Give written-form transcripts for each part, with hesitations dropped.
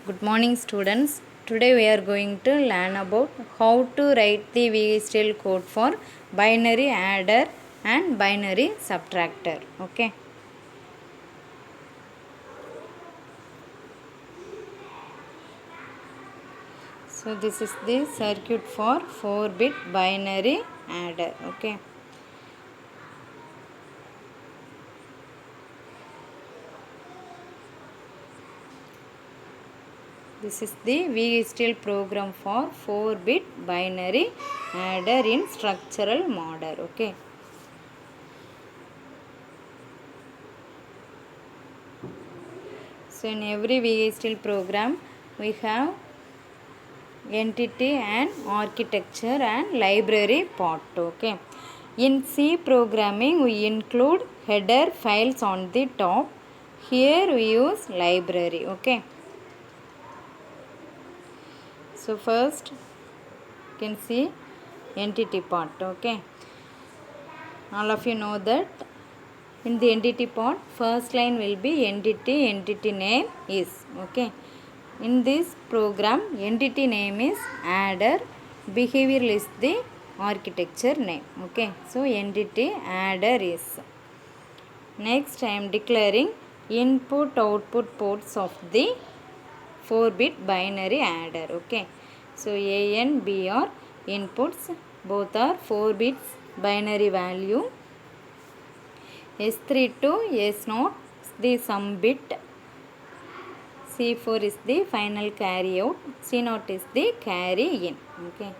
Good morning, students. Today we are going to learn about how to write the VHDL code for binary adder and binary subtractor. Okay. So this is the circuit for 4-bit binary adder. Okay. This is the VHDL program for 4-bit binary adder in structural model. Okay. So in every VHDL program we have entity and architecture and library part. Okay. In C programming we include header files on the top. Here we use library. Okay. So first you can see entity part. Okay. All of you know that in the entity part first line will be entity name is. Okay. In this program entity name is adder, behavioral is the architecture name. Okay, so entity adder is. Next I am declaring input output ports of the 4-bit binary adder. Okay, so A and B are inputs, both are 4 bits binary value. S3 to S0 is the sum bit. C4 is the final carry out. C0 is the carry in. Okay.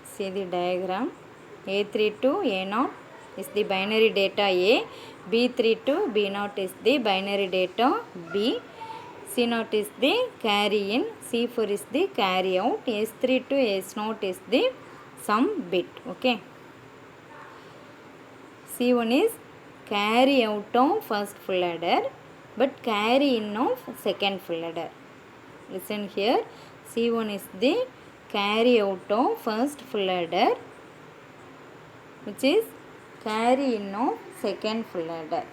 See the diagram. A3 to A0 is the binary data A. B3 to B0 is the binary data B. C0 is the carry in. C4 is the carry out. S3 to S0 is the sum bit. Okay. C1 is carry out of first full adder, but carry in of second full adder. Listen here. C1 is the carry out of first full adder, which is carry in of second full adder.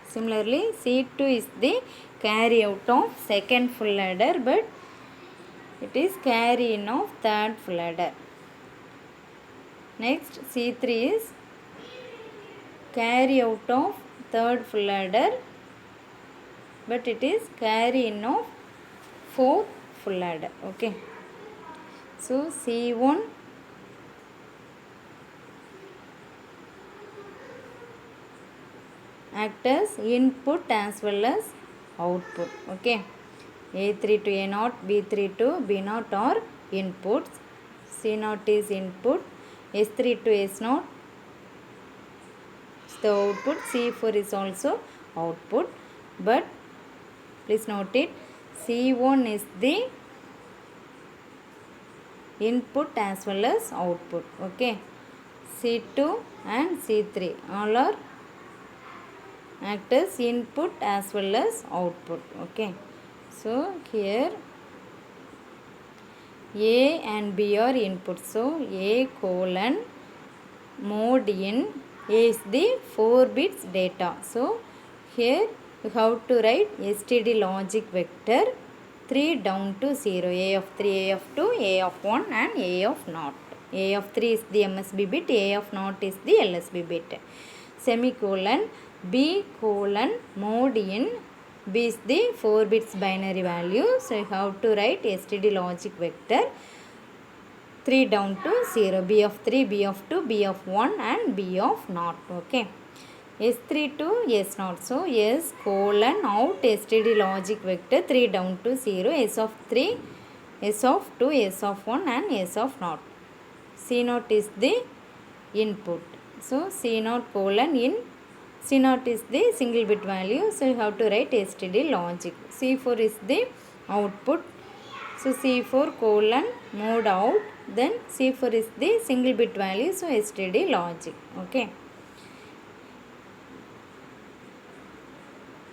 Similarly, C2 is the carry out of second full adder, but it is carry in of third full adder. Next, C3 is carry out of third full adder, but it is carry in of fourth full adder. Okay. So C1 act as input as well as output. Okay. A3 to A0, B3 to B0 are inputs. C0 is input. S3 to S0 is the output. C4 is also output. But please note it. C1 is the input as well as output. Okay. C2 and C3 all are act as input as well as output. Okay. So here A and B are input. So A colon mode in A is the 4 bits data. So here you have to write std logic vector 3 down to 0. A of 3, A of 2, A of 1 and A of 0. A of 3 is the MSB bit, A of 0 is the LSB bit. Semicolon B colon mode in B is the 4 bits binary value. So you have to write std logic vector 3 down to 0. B of 3, B of 2, B of 1 and B of 0. Okay. S3 to S0. So S colon out std logic vector 3 down to 0. S of 3, S of 2, S of 1 and S of 0. C0 is the input. So C0 colon in C0 is the single bit value. So you have to write std logic. C4 is the output. So C4 colon mode out. Then C4 is the single bit value. So std logic. Okay.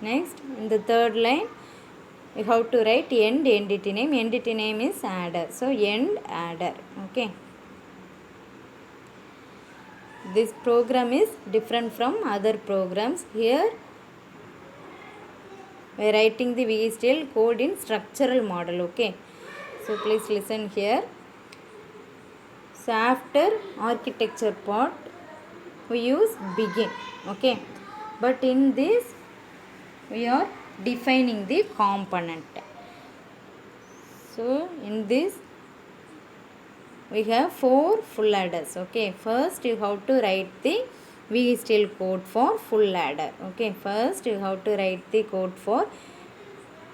Next, in the third line, you have to write end entity name. Entity name is adder. So end adder. Okay. This program is different from other programs. Here we are writing the VHDL code in structural model. Okay, so please listen here. So after architecture part we use begin. Okay, but in this we are defining the component. So in this we have 4 full adders. Okay, first you have to write the VHDL code for full adder. Okay, first you have to write the code for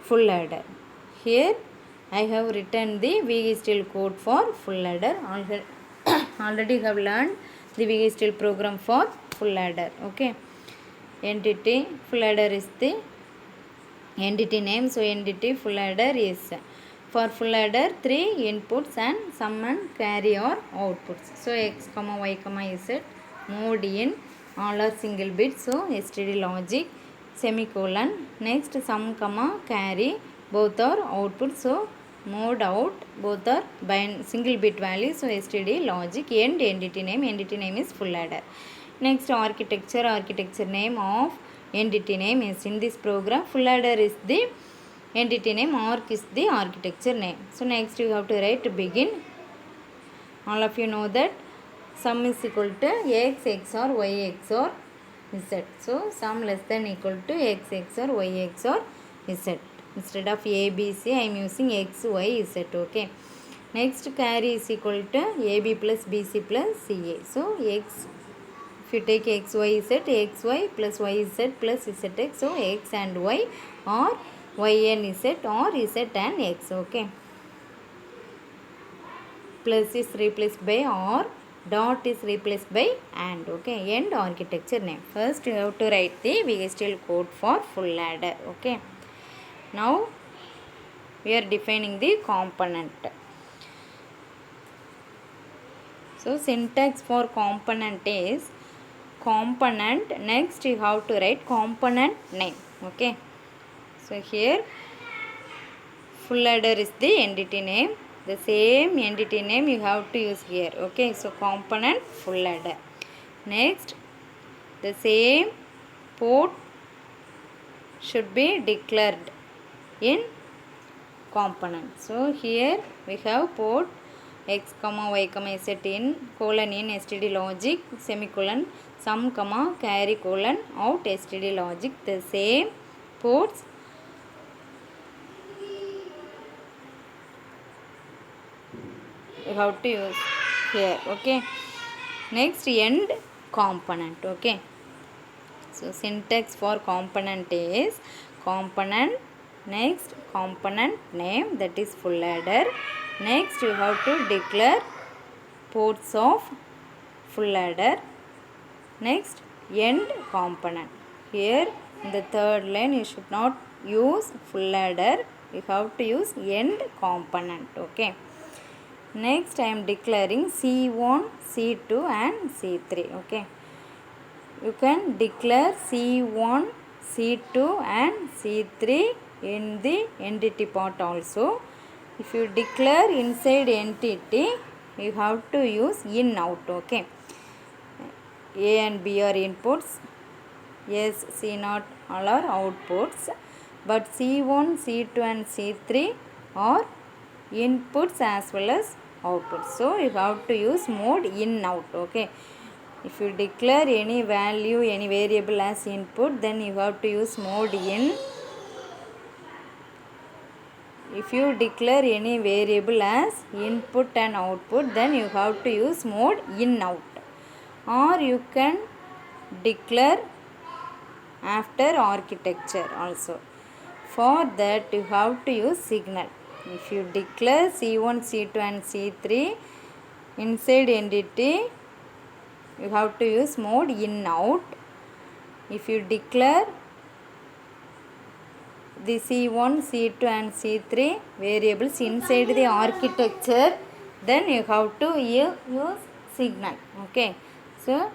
full adder. Here I have written the VHDL code for full adder. Already have learned the VHDL program for full adder. Okay, entity full adder is the entity name. So entity full adder is, for full adder 3 inputs and sum and carry or outputs. So x comma y comma z mode in, all are single bit, so std logic semicolon. Next sum comma carry, both are output, so mode out, both are single bit value, so std logic. End entity name is full adder. Next architecture name of entity name is, in this program full adder is the entity name, arc is the architecture name. So next you have to write begin. All of you know that sum is equal to x XOR y XOR z. So sum less than equal to x XOR y XOR z. Instead of a b c I am using x y z. Okay, next carry is equal to ab plus bc plus ca. So x, if you take x y z, x y plus y z plus z x, so x and y, or y and z, or z and x. Okay, plus is replaced by or, dot is replaced by and. Okay, end architecture name. First you have to write the VHDL code for full adder. Okay, now we are defining the component. So syntax for component is component, next you have to write component name. Okay, so here full adder is the entity name, the same entity name you have to use here. Okay, so component full adder. Next the same port should be declared in component. So here we have port x comma y comma z in colon in std logic semicolon sum comma carry colon out std logic. The same ports you have to use here. Okay, next end component. Okay, so syntax for component is component, next component name, that is full adder. Next you have to declare ports of full adder. Next end component. Here in the third line you should not use full adder, you have to use end component. Okay, next I am declaring C1, C2 and C3. Okay, you can declare C1, C2 and C3 in the entity part also. If you declare inside entity, you have to use in out. Okay, A and B are inputs, S, C0 all are outputs, but C1, C2 and C3 are inputs as well as outputs, so you have to use mode in out. Okay, if you declare any value, any variable as input, then you have to use mode in. If you declare any variable as input and output, then you have to use mode in out. Or you can declare after architecture also. For that you have to use signal. If you declare C1, C2 and C3 inside entity, you have to use mode in out. If you declare the C1, C2 and C3 variables inside the architecture, then you have to use signal. Okay, so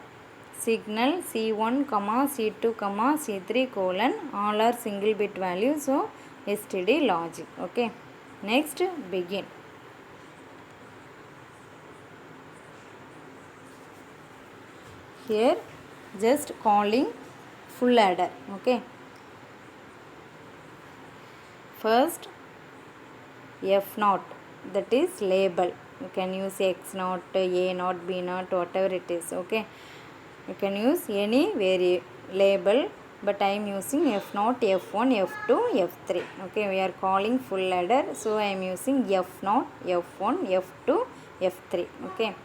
signal C1 comma C2 comma C3 colon, all are single bit value, so std logic. Okay, next begin. Here just calling full adder. Okay, first F0, that is label. You can use X0, A0, B0, whatever it is. Okay, you can use any label, but I am using F0, F1, F2, F3. Okay, we are calling full ladder, so I am using F0, F1, F2, F3. Okay,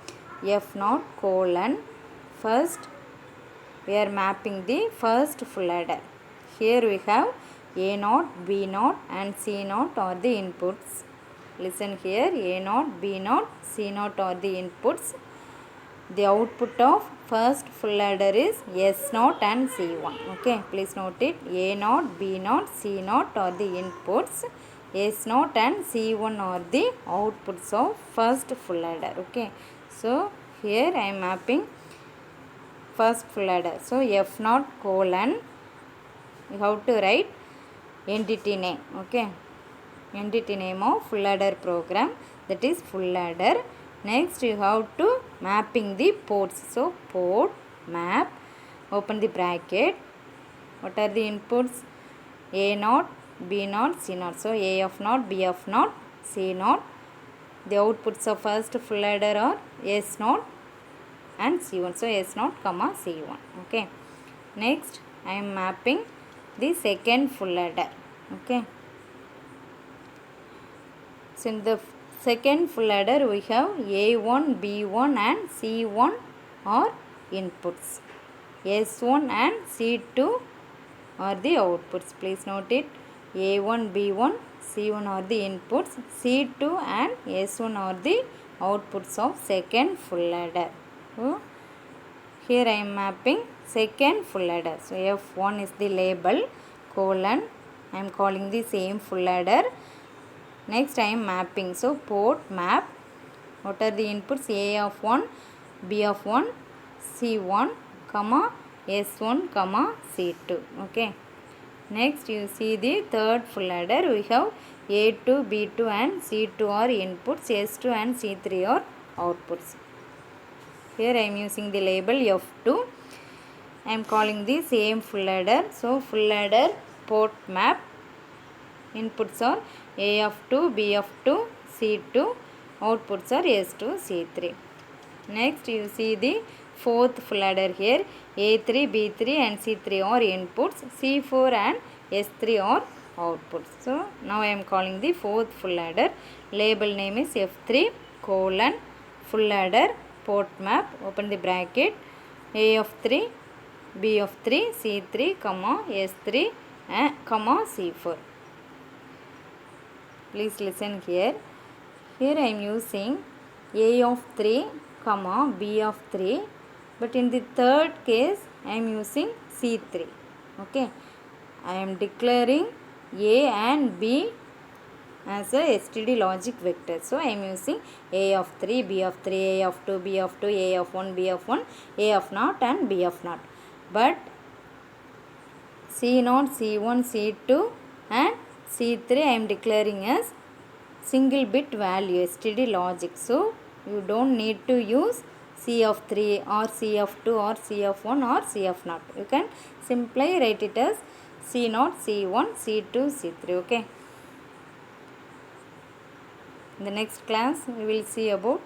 F0 colon, first we are mapping the first full ladder. Here we have A0, B0 and C0 are the inputs. Listen here, A0, B0, C0 are the inputs. The output of first full ladder is S0 and C1. Okay, please note it. A0, B0, C0 are the inputs. S0 and C1 are the outputs of first full ladder. Okay, so here I am mapping first full ladder. So F0 colon, you have to write entity name. Okay, entity name of full ladder program, that is full ladder. Next you have to mapping the ports. So port map, open the bracket. What are the inputs? A0, B0, C0. So A of 0, B of 0, C0. The outputs of first full ladder are S0 and C1. So S0, C1. Okay. Next I am mapping the second full ladder. Okay. So in the second full ladder we have A1, B1 and C1 are inputs. S1 and C2 are the outputs. Please note it. A1, B1, C1 are the inputs. C2 and S1 are the outputs of second full ladder. So here I am mapping second full ladder. So F1 is the label colon. I am calling the same full ladder. Next I am mapping. So port map. What are the inputs? A of 1, B of 1, C1, comma S1, comma C2. Okay. Next you see the third full ladder. We have A2, B2 and C2 are inputs. S2 and C3 are outputs. Here I am using the label F2. I am calling the same full ladder. So full ladder port map. Inputs are A of 2, B of 2, C2. Outputs are S2, C3. Next you see the fourth full ladder here. A3, B3 and C3 are inputs. C4 and S3 are outputs. So now I am calling the fourth full ladder. Label name is F3 colon full ladder port map. Open the bracket. A of 3, B of 3, C3, comma S3 and comma C4. Please listen here. Here I am using A of 3, comma B of 3, but in the third case I am using C3. Okay, I am declaring A and B as a STD logic vector. So I am using A of 3, B of 3, A of 2, B of 2, A of 1, B of 1, A of 0 and B of 0. But C0, C1, C2 and C3 I am declaring as single bit value STD logic. So you don't need to use C of 3 or C of 2 or C of 1 or C of 0. You can simply write it as C0, C1, C2, C3. Okay. In the next class we will see about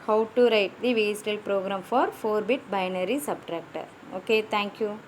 how to write the VHDL program for 4-bit binary subtractor. Okay, thank you.